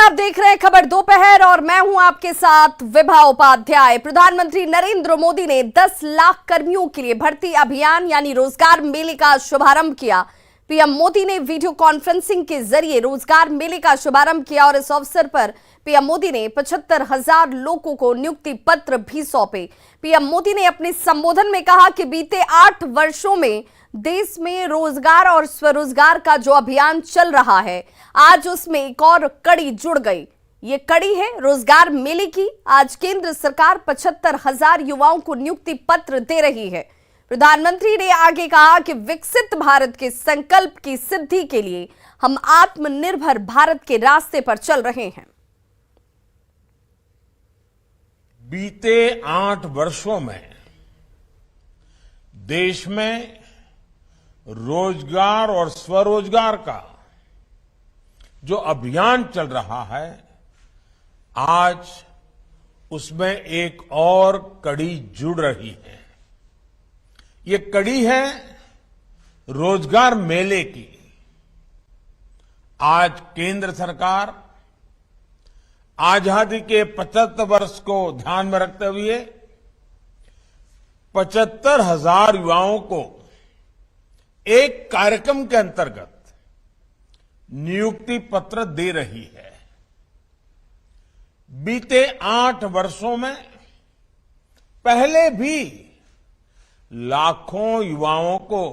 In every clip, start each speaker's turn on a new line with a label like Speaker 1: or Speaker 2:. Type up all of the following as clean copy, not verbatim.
Speaker 1: आप देख रहे हैं खबर दोपहर और मैं हूं आपके साथ विभा उपाध्याय। प्रधानमंत्री नरेंद्र मोदी ने 10 लाख कर्मियों के लिए भर्ती अभियान यानी रोजगार मेले का शुभारंभ किया। पीएम मोदी ने वीडियो कॉन्फ्रेंसिंग के जरिए रोजगार मेले का शुभारंभ किया और इस अवसर पर पीएम मोदी ने 75,000 लोगों को नियुक्ति पत्र भी सौंपे। पीएम मोदी ने अपने संबोधन में कहा कि बीते 8 वर्षों में देश में रोजगार और स्वरोजगार का जो अभियान चल रहा है, आज उसमें एक और कड़ी जुड़ गई। ये कड़ी है रोजगार मेले की। आज केंद्र सरकार 75,000 युवाओं को नियुक्ति पत्र दे रही है। प्रधानमंत्री ने आगे कहा कि विकसित भारत के संकल्प की सिद्धि के लिए हम आत्मनिर्भर भारत के रास्ते पर चल रहे हैं।
Speaker 2: बीते 8 वर्षों में देश में रोजगार और स्वरोजगार का जो अभियान चल रहा है, आज उसमें एक और कड़ी जुड़ रही है। ये कड़ी है रोजगार मेले की। आज केंद्र सरकार आजादी के 75 वर्ष को ध्यान में रखते हुए 75,000 युवाओं को एक कार्यक्रम के अंतर्गत नियुक्ति पत्र दे रही है। बीते 8 वर्षों में पहले भी लाखों युवाओं को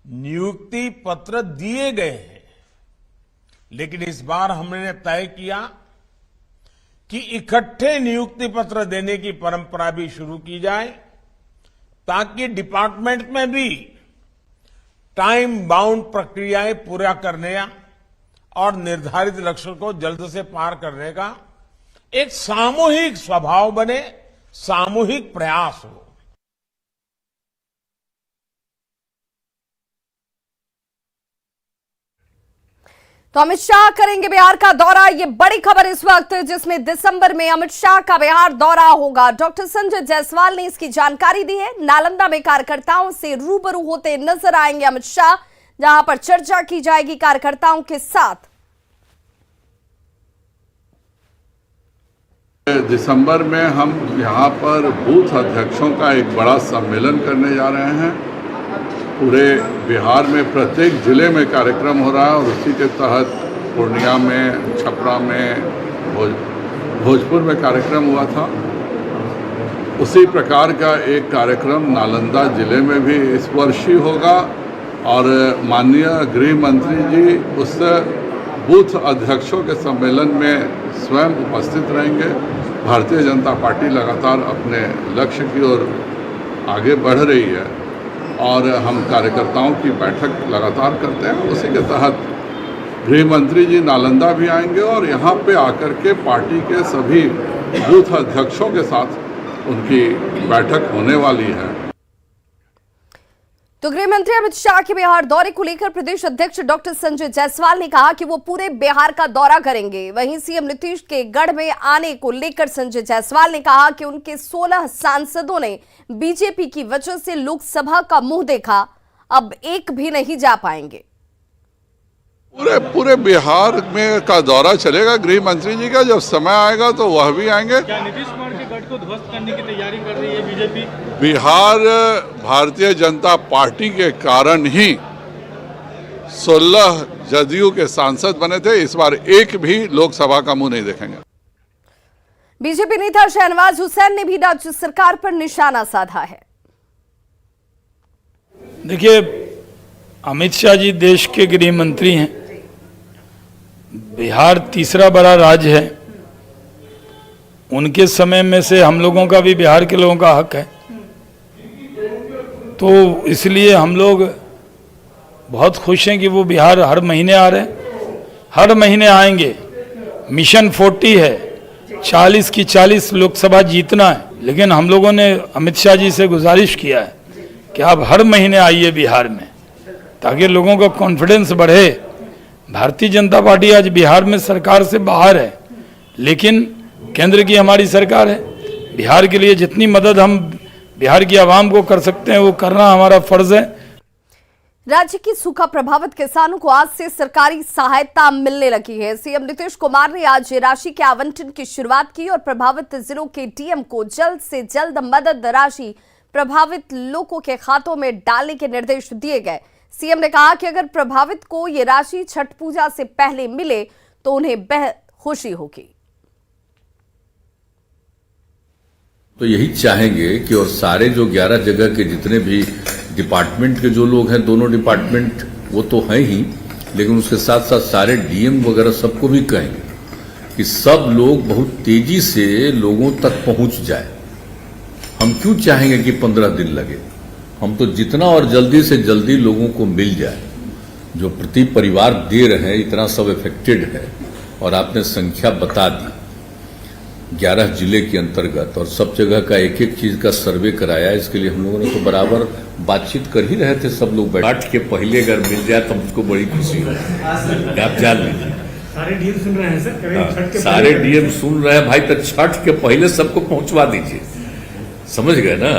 Speaker 2: नियुक्ति पत्र दिए गए हैं, लेकिन इस बार हमने तय किया कि इकट्ठे नियुक्ति पत्र देने की परंपरा भी शुरू की जाए, ताकि डिपार्टमेंट में भी टाइम बाउंड प्रक्रियाएं पूरा करने और निर्धारित लक्ष्य को जल्द से पार करने का एक सामूहिक स्वभाव बने, सामूहिक प्रयास हो।
Speaker 1: तो अमित शाह करेंगे बिहार का दौरा। ये बड़ी खबर इस वक्त, जिसमें दिसंबर में अमित शाह का बिहार दौरा होगा। डॉक्टर संजय जायसवाल ने इसकी जानकारी दी है। नालंदा में कार्यकर्ताओं से रूबरू होते नजर आएंगे अमित शाह, जहां पर चर्चा की जाएगी कार्यकर्ताओं के साथ।
Speaker 3: दिसंबर में हम यहाँ पर बूथ अध्यक्षों का एक बड़ा सम्मेलन करने जा रहे हैं। पूरे बिहार में प्रत्येक जिले में कार्यक्रम हो रहा है और उसी के तहत पूर्णिया में, छपरा में, भोजपुर में कार्यक्रम हुआ था। उसी प्रकार का एक कार्यक्रम नालंदा जिले में भी इस वर्ष ही होगा और माननीय गृह मंत्री जी उस बूथ अध्यक्षों के सम्मेलन में स्वयं उपस्थित रहेंगे। भारतीय जनता पार्टी लगातार अपने लक्ष्य की ओर आगे बढ़ रही है और हम कार्यकर्ताओं की बैठक लगातार करते हैं। उसी के तहत गृह मंत्री जी नालंदा भी आएंगे और यहाँ पे आकर के पार्टी के सभी बूथ अध्यक्षों के साथ उनकी बैठक होने वाली है।
Speaker 1: तो गृह मंत्री अमित शाह के बिहार दौरे को लेकर प्रदेश अध्यक्ष डॉक्टर संजय जायसवाल ने कहा कि वो पूरे बिहार का दौरा करेंगे। वहीं सीएम नीतीश के गढ़ में आने को लेकर संजय जायसवाल ने कहा कि उनके 16 सांसदों ने बीजेपी की वजह से लोकसभा का मुंह देखा, अब एक भी नहीं जा पाएंगे।
Speaker 3: पूरे बिहार में का दौरा चलेगा गृह मंत्री जी का। जब समय आएगा तो वह भी आएंगे।
Speaker 4: क्या नीतीश कुमार के गढ़ को ध्वस्त करने की तैयारी कर रही है बीजेपी?
Speaker 3: बिहार भारतीय जनता पार्टी के कारण ही 16 जदयू के सांसद बने थे। इस बार एक भी लोकसभा का मुंह नहीं देखेंगे।
Speaker 1: बीजेपी नेता शहनवाज हुसैन ने भी राज्य सरकार पर निशाना साधा है।
Speaker 4: देखिए, अमित शाह जी देश के गृह मंत्री हैं। बिहार तीसरा बड़ा राज्य है। उनके समय में से हम लोगों का भी बिहार के लोगों का हक है, तो इसलिए हम लोग बहुत खुश हैं कि वो बिहार हर महीने आ रहे हैं, हर महीने आएंगे। मिशन 40 है, 40 की 40 लोकसभा जीतना है, लेकिन हम लोगों ने अमित शाह जी से गुजारिश किया है कि आप हर महीने आइए बिहार में, ताकि लोगों का कॉन्फिडेंस बढ़े। भारतीय जनता पार्टी आज बिहार में सरकार से बाहर है, लेकिन केंद्र की हमारी सरकार है। बिहार के लिए जितनी मदद हम बिहार की आवाम को कर सकते हैं वो करना हमारा फर्ज है।
Speaker 1: राज्य की सूखा प्रभावित किसानों को आज से सरकारी सहायता मिलने लगी है। सीएम नीतीश कुमार ने आज राशि के आवंटन की शुरुआत की और प्रभावित जिलों के डीएम को जल्द से जल्द मदद राशि प्रभावित लोगों के खातों में डालने के निर्देश दिए गए। सीएम ने कहा कि अगर प्रभावित को ये राशि छठ पूजा से पहले मिले तो उन्हें बेहद खुशी होगी।
Speaker 5: तो यही चाहेंगे कि और सारे जो 11 जगह के जितने भी डिपार्टमेंट के जो लोग हैं, दोनों डिपार्टमेंट वो तो हैं ही, लेकिन उसके साथ साथ सारे डीएम वगैरह सबको भी कहेंगे कि सब लोग बहुत तेजी से लोगों तक पहुंच जाए। हम क्यों चाहेंगे कि 15 दिन लगे, हम तो जितना और जल्दी से जल्दी लोगों को मिल जाए। जो प्रति परिवार दे रहे हैं, इतना सब इफेक्टेड है और आपने संख्या बता दी 11 जिले के अंतर्गत, और सब जगह का एक एक चीज का सर्वे कराया। इसके लिए हम लोगों ने तो बराबर बातचीत कर ही रहे थे सब लोग। छठ के पहले अगर मिल जाए तो मुझको बड़ी खुशी हो, आप जान लीजिए।
Speaker 6: सारे डीएम सुन रहे हैं सर,
Speaker 5: सारे डीएम सुन रहे हैं भाई, तो छठ के पहले सबको पहुंचवा दीजिए, समझ गए ना।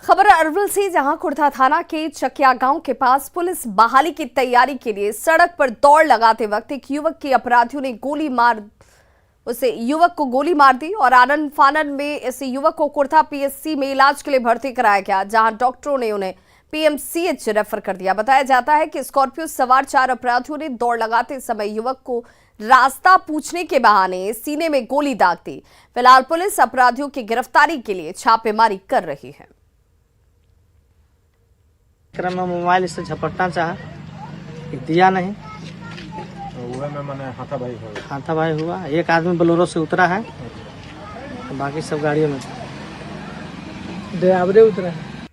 Speaker 1: खबर अरवल से, जहां खुर्दा थाना के चकिया गांव के पास पुलिस बहाली की तैयारी के लिए सड़क पर दौड़ लगाते वक्त एक युवक की अपराधियों ने युवक को गोली मार दी और आनंद फानन में इस युवक को खुर्दा पीएचसी में इलाज के लिए भर्ती कराया गया, जहां डॉक्टरों ने उन्हें पीएमसीएच रेफर कर दिया। बताया जाता है कि स्कॉर्पियो सवार 4 अपराधियों ने दौड़ लगाते समय युवक को रास्ता पूछने के बहाने सीने में गोली दाग दी। फिलहाल पुलिस अपराधियों की गिरफ्तारी के लिए छापेमारी कर रही है।
Speaker 7: क्रम में मोबाइल से झपटना चाहा, दिया नहीं, हाथापाई हुआ। एक आदमी बोलेरो से उतरा है, बाकी सब गाड़ियों में ड्राइवरे उतरा है।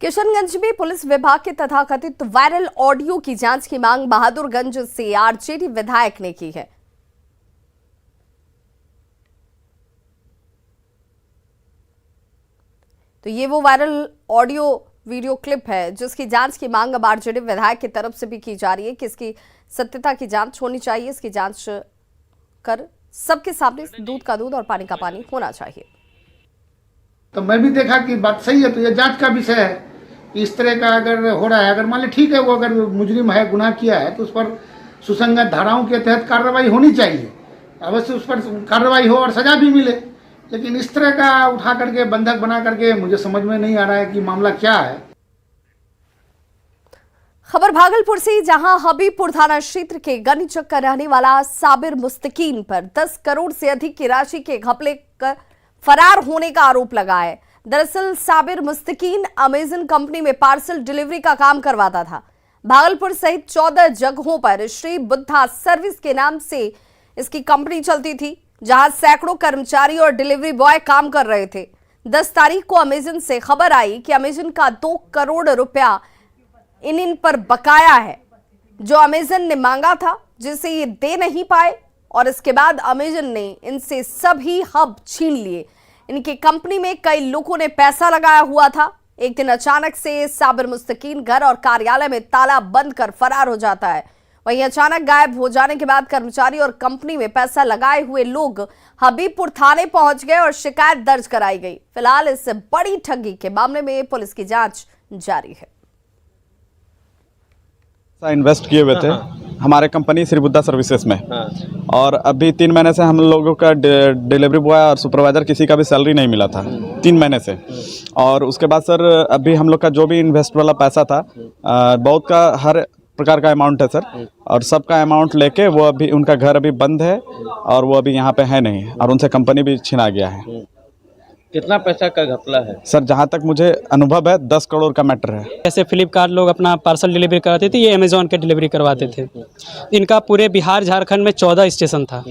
Speaker 1: किशनगंज में पुलिस विभाग के तथाकथित वायरल ऑडियो की जांच की मांग बहादुरगंज से आरजेडी विधायक ने की है। तो ये वो वायरल ऑडियो वीडियो क्लिप है जिसकी जांच की मांग अब आरजेडी विधायक की तरफ से भी की जा रही है कि इसकी सत्यता की जांच होनी चाहिए। इसकी जांच कर सबके सामने दूध का दूध और पानी का पानी होना चाहिए।
Speaker 8: तो मैं भी देखा कि बात सही है, तो ये जांच का विषय है कि इस तरह का अगर हो रहा है, अगर मान ली ठीक है, वो अगर मुजरिम है, गुनाह किया है, तो उस पर सुसंगत धाराओं के तहत कार्रवाई होनी चाहिए। अवश्य उस पर कार्रवाई हो और सजा भी मिले, लेकिन इस तरह का उठा करके बंधक बना करके मुझे समझ में नहीं आ रहा है कि मामला क्या है।
Speaker 1: खबर भागलपुर से, जहां हबीबपुर थाना क्षेत्र के गनीचक का रहने वाला साबिर मुस्तकीन पर 10 करोड़ से अधिक की राशि के घपले कर फरार होने का आरोप लगा है। दरअसल साबिर मुस्तकीन अमेजन कंपनी में पार्सल डिलीवरी का काम करवाता था। भागलपुर सहित 14 जगहों पर श्री बुद्धा सर्विस के नाम से इसकी कंपनी चलती थी, जहां सैकड़ों कर्मचारी और डिलीवरी बॉय काम कर रहे थे। 10 तारीख को अमेजन से खबर आई कि अमेजन का 2 करोड़ रुपया इन पर बकाया है, जो अमेजन ने मांगा था, जिसे ये दे नहीं पाए और इसके बाद अमेजन ने इनसे सभी हब छीन लिए। इनकी कंपनी में कई लोगों ने पैसा लगाया हुआ था। एक दिन अचानक से साबिर मुस्तकीन घर और कार्यालय में ताला बंद कर फरार हो जाता है। वहीं अचानक गायब हो जाने के बाद कर्मचारी और कंपनी में पैसा लगाए हुए लोग हबीबपुर थाने पहुंच गए और शिकायत दर्ज कराई गई। फिलहाल इस बड़ी ठगी के मामले में पुलिस की जांच जारी है।
Speaker 9: इन्वेस्ट किए हुए थे हमारे कंपनी श्री बुद्धा सर्विसेज में, और अभी 3 महीने से हम लोगों का डिलीवरी बॉय और सुपरवाइजर किसी का भी सैलरी नहीं मिला था 3 महीने से। और उसके बाद सर अभी हम लोग का जो भी इन्वेस्ट वाला पैसा था, बहुत का हर प्रकार का अमाउंट है सर, और सबका अमाउंट लेके वो अभी उनका घर अभी बंद है और वो अभी यहाँ पे है नहीं, और उनसे कंपनी भी छिना गया है।
Speaker 10: कितना पैसा का घपला है
Speaker 9: सर? जहाँ तक मुझे अनुभव है 10 करोड़ का मैटर है।
Speaker 11: ऐसे फ्लिपकार्ट लोग अपना पार्सल डिलीवरी कराते थे, ये अमेजोन के डिलीवरी करवाते थे। इनका पूरे बिहार झारखंड में 14 स्टेशन था,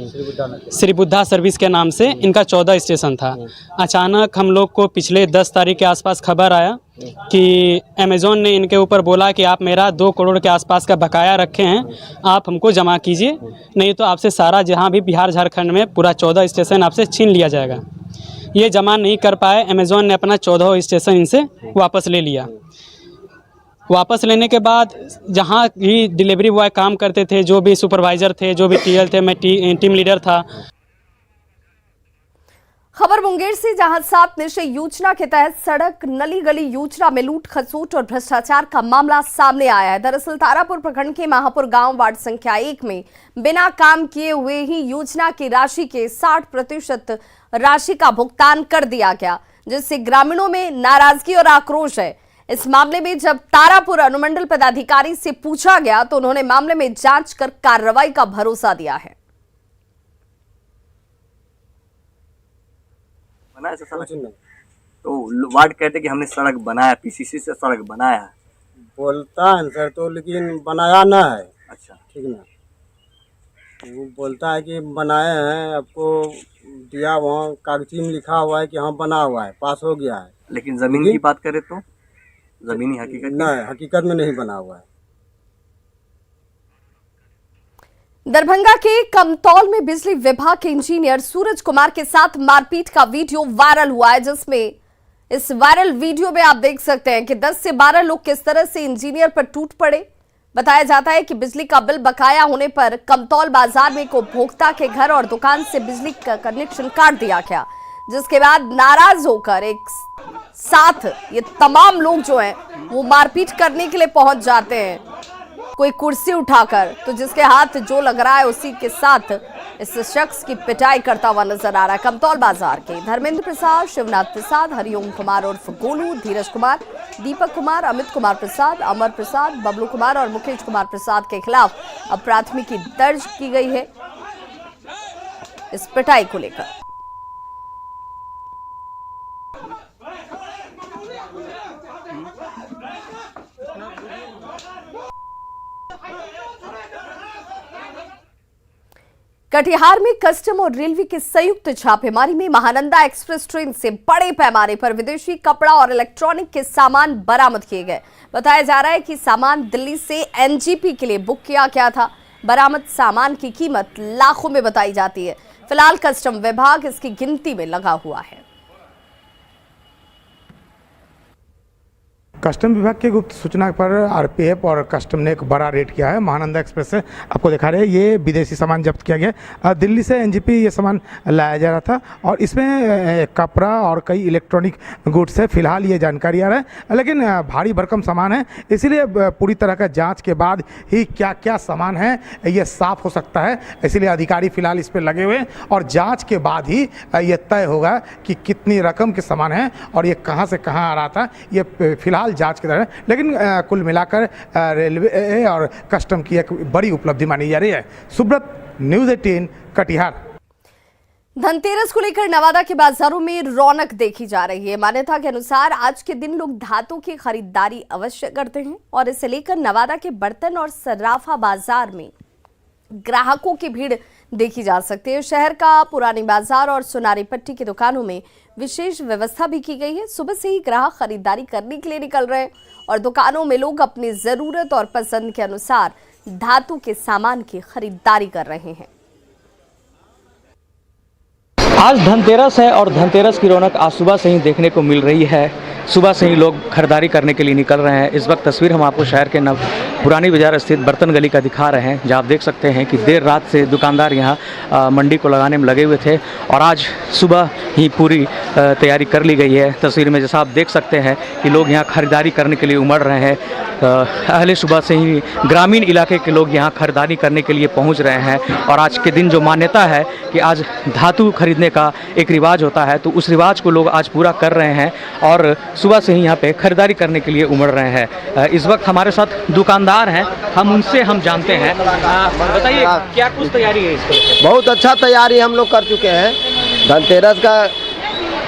Speaker 11: श्री बुद्धा सर्विस के नाम से इनका 14 स्टेशन था। अचानक हम लोग को पिछले 10 तारीख के आसपास खबर आया कि अमेजोन ने इनके ऊपर बोला कि आप मेरा 2 करोड़ के आसपास का बकाया रखे हैं, आप हमको जमा कीजिए, नहीं तो आपसे सारा जहाँ भी बिहार झारखंड में पूरा 14 स्टेशन आपसे छीन लिया जाएगा। ये जमा नहीं कर पाए, अमेजोन ने अपना 14 स्टेशन इनसे वापस ले लिया। वापस लेने के बाद जहाँ भी डिलीवरी बॉय काम करते थे, जो भी सुपरवाइजर थे, जो भी टीएल थे, मैं टीम लीडर था।
Speaker 1: खबर मुंगेर से, जहां 7 निश्चय योजना के तहत सड़क नली गली योजना में लूट खसोट और भ्रष्टाचार का मामला सामने आया है। दरअसल तारापुर प्रखंड के महापुर गांव वार्ड संख्या 1 में बिना काम किए हुए ही योजना की राशि के 60% राशि का भुगतान कर दिया गया, जिससे ग्रामीणों में नाराजगी और आक्रोश है। इस मामले में जब तारापुर अनुमंडल पदाधिकारी से पूछा गया तो उन्होंने मामले में जांच कर कार्रवाई का भरोसा दिया है।
Speaker 12: बनाया सड़क नहीं तो वार्ड कहते कि हमने सड़क बनाया, पीसीसी से सड़क बनाया है,
Speaker 7: बोलता है सर तो, लेकिन बनाया ना है।
Speaker 12: अच्छा
Speaker 7: ठीक ना, वो बोलता है कि बनाए हैं, आपको दिया, वहाँ कागजी में लिखा हुआ है कि हाँ बना हुआ है, पास हो गया है।
Speaker 12: लेकिन जमीन की बात करें तो जमीनी हकीकत
Speaker 7: नहीं, हकीकत में नहीं बना हुआ है।
Speaker 1: दरभंगा के कमतौल में बिजली विभाग के इंजीनियर सूरज कुमार के साथ मारपीट का वीडियो वायरल हुआ है, जिसमें इस वायरल वीडियो में आप देख सकते हैं कि 10 से 12 लोग किस तरह से इंजीनियर पर टूट पड़े। बताया जाता है कि बिजली का बिल बकाया होने पर कमतौल बाजार में एक उपभोक्ता के घर और दुकान से बिजली का कनेक्शन काट दिया गया, जिसके बाद नाराज होकर एक साथ ये तमाम लोग जो हैं वो मारपीट करने के लिए पहुंच जाते हैं, कोई कुर्सी उठाकर, तो जिसके हाथ जो लग रहा है उसी के साथ इस शख्स की पिटाई करता हुआ नजर आ रहा है। कमतौल बाजार के धर्मेंद्र प्रसाद, शिवनाथ प्रसाद, हरिओम कुमार उर्फ गोलू, धीरज कुमार, दीपक कुमार, अमित कुमार प्रसाद, अमर प्रसाद, बबलू कुमार और मुकेश कुमार प्रसाद के खिलाफ अब प्राथमिकी दर्ज की गई है इस पिटाई को लेकर। कटिहार में कस्टम और रेलवे की संयुक्त छापेमारी में महानंदा एक्सप्रेस ट्रेन से बड़े पैमाने पर विदेशी कपड़ा और इलेक्ट्रॉनिक के सामान बरामद किए गए। बताया जा रहा है कि सामान दिल्ली से एनजीपी के लिए बुक किया गया था। बरामद सामान की कीमत लाखों में बताई जाती है। फिलहाल कस्टम विभाग इसकी गिनती में लगा हुआ है।
Speaker 6: कस्टम विभाग की गुप्त सूचना पर आरपीएफ और कस्टम ने एक बड़ा रेड किया है। महानंदा एक्सप्रेस से आपको दिखा रहे हैं, ये विदेशी सामान जब्त किया गया। दिल्ली से एनजीपी ये सामान लाया जा रहा था और इसमें कपड़ा और कई इलेक्ट्रॉनिक गुड्स है। फिलहाल ये जानकारी आ रहा है, लेकिन भारी भरकम सामान है, इसीलिए पूरी तरह का जांच के बाद ही क्या क्या सामान है ये साफ हो सकता है। इसीलिए अधिकारी फिलहाल इस पर लगे हुए हैं और जाँच के बाद ही ये तय होगा कि कितनी रकम के सामान है और ये कहाँ से कहाँ आ रहा था। ये फिलहाल जांच के दौरान, लेकिन कुल मिलाकर रेलवे और कस्टम की एक बड़ी उपलब्धि मानी जा रही है। सुब्रत, न्यूज़ 18 कटिहार।
Speaker 1: धनतेरस को लेकर नवादा के बाजारों में रौनक देखी जा रही है। मान्यता के अनुसार आज के दिन लोग धातु की खरीदारी अवश्य करते हैं और इसे लेकर नवादा के बर्तन और सर्राफा बाजार में ग्राहकों की भीड़ देखी जा सकती है। शहर का पुरानी बाजार और सुनारी पट्टी की दुकानों में विशेष व्यवस्था भी की गई है। सुबह से ही ग्राहक खरीदारी करने के लिए निकल रहे हैं और दुकानों में लोग अपनी जरूरत और पसंद के अनुसार धातु के सामान की खरीदारी कर रहे हैं।
Speaker 10: आज धनतेरस है और धनतेरस की रौनक आज सुबह से ही देखने को मिल रही है। सुबह से ही लोग खरीदारी करने के लिए निकल रहे हैं। इस वक्त तस्वीर हम आपको शहर के पुरानी बाजार स्थित बर्तन गली का दिखा रहे हैं, जहां आप देख सकते हैं कि देर रात से दुकानदार यहां मंडी को लगाने में लगे हुए थे और आज सुबह ही पूरी तैयारी कर ली गई है। तस्वीर में जैसा आप देख सकते हैं कि लोग यहां खरीदारी करने के लिए उमड़ रहे हैं। अहले सुबह से ही ग्रामीण इलाके के लोग यहां खरीदारी करने के लिए पहुंच रहे हैं और आज के दिन जो मान्यता है कि आज धातु खरीदने का एक रिवाज होता है, तो उस रिवाज को लोग आज पूरा कर रहे हैं और सुबह से ही यहाँ पे खरीदारी करने के लिए उमड़ रहे हैं। इस वक्त हमारे साथ दुकानदार हैं, हम उनसे जानते हैं। बताइए क्या कुछ तैयारी है इसकी?
Speaker 7: बहुत अच्छा तैयारी हम लोग कर चुके हैं। धनतेरस का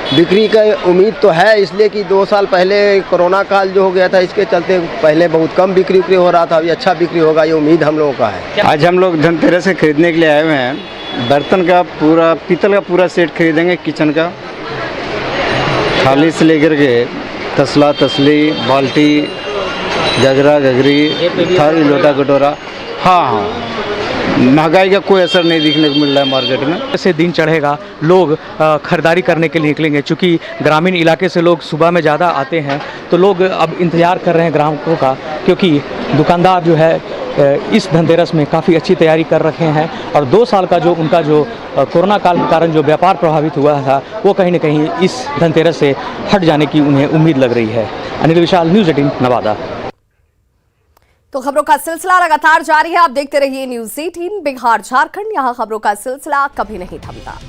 Speaker 7: बिक्री का उम्मीद तो है, इसलिए कि 2 साल पहले कोरोना काल जो हो गया था, इसके चलते पहले बहुत कम बिक्री हो रहा था, अभी अच्छा बिक्री होगा ये उम्मीद हम लोगों का है।
Speaker 9: आज हम लोग धनतेरस से खरीदने के लिए आए हुए हैं। बर्तन का पूरा पीतल का पूरा सेट खरीदेंगे, किचन का थाली से लेकर के तसला तसली, बाल्टी, गगरा गगरी, थाली लोटा कटोरा। हाँ, महंगाई का कोई असर नहीं दिखने को मिल रहा है मार्केट में।
Speaker 10: ऐसे दिन चढ़ेगा लोग खरीदारी करने के लिए निकलेंगे। चूँकि ग्रामीण इलाके से लोग सुबह में ज़्यादा आते हैं, तो लोग अब इंतज़ार कर रहे हैं ग्राहकों का, क्योंकि दुकानदार जो है इस धनतेरस में काफ़ी अच्छी तैयारी कर रखे हैं और 2 साल का जो उनका जो कोरोना काल के कारण जो व्यापार प्रभावित हुआ था वो कहीं न कहीं इस धनतेरस से हट जाने की उन्हें उम्मीद लग रही है। अनिल विशाल, न्यूज़ 18 नवादा।
Speaker 1: तो खबरों का सिलसिला लगातार जारी है, आप देखते रहिए न्यूज़ 18 बिहार झारखंड, यहाँ खबरों का सिलसिला कभी नहीं थमता।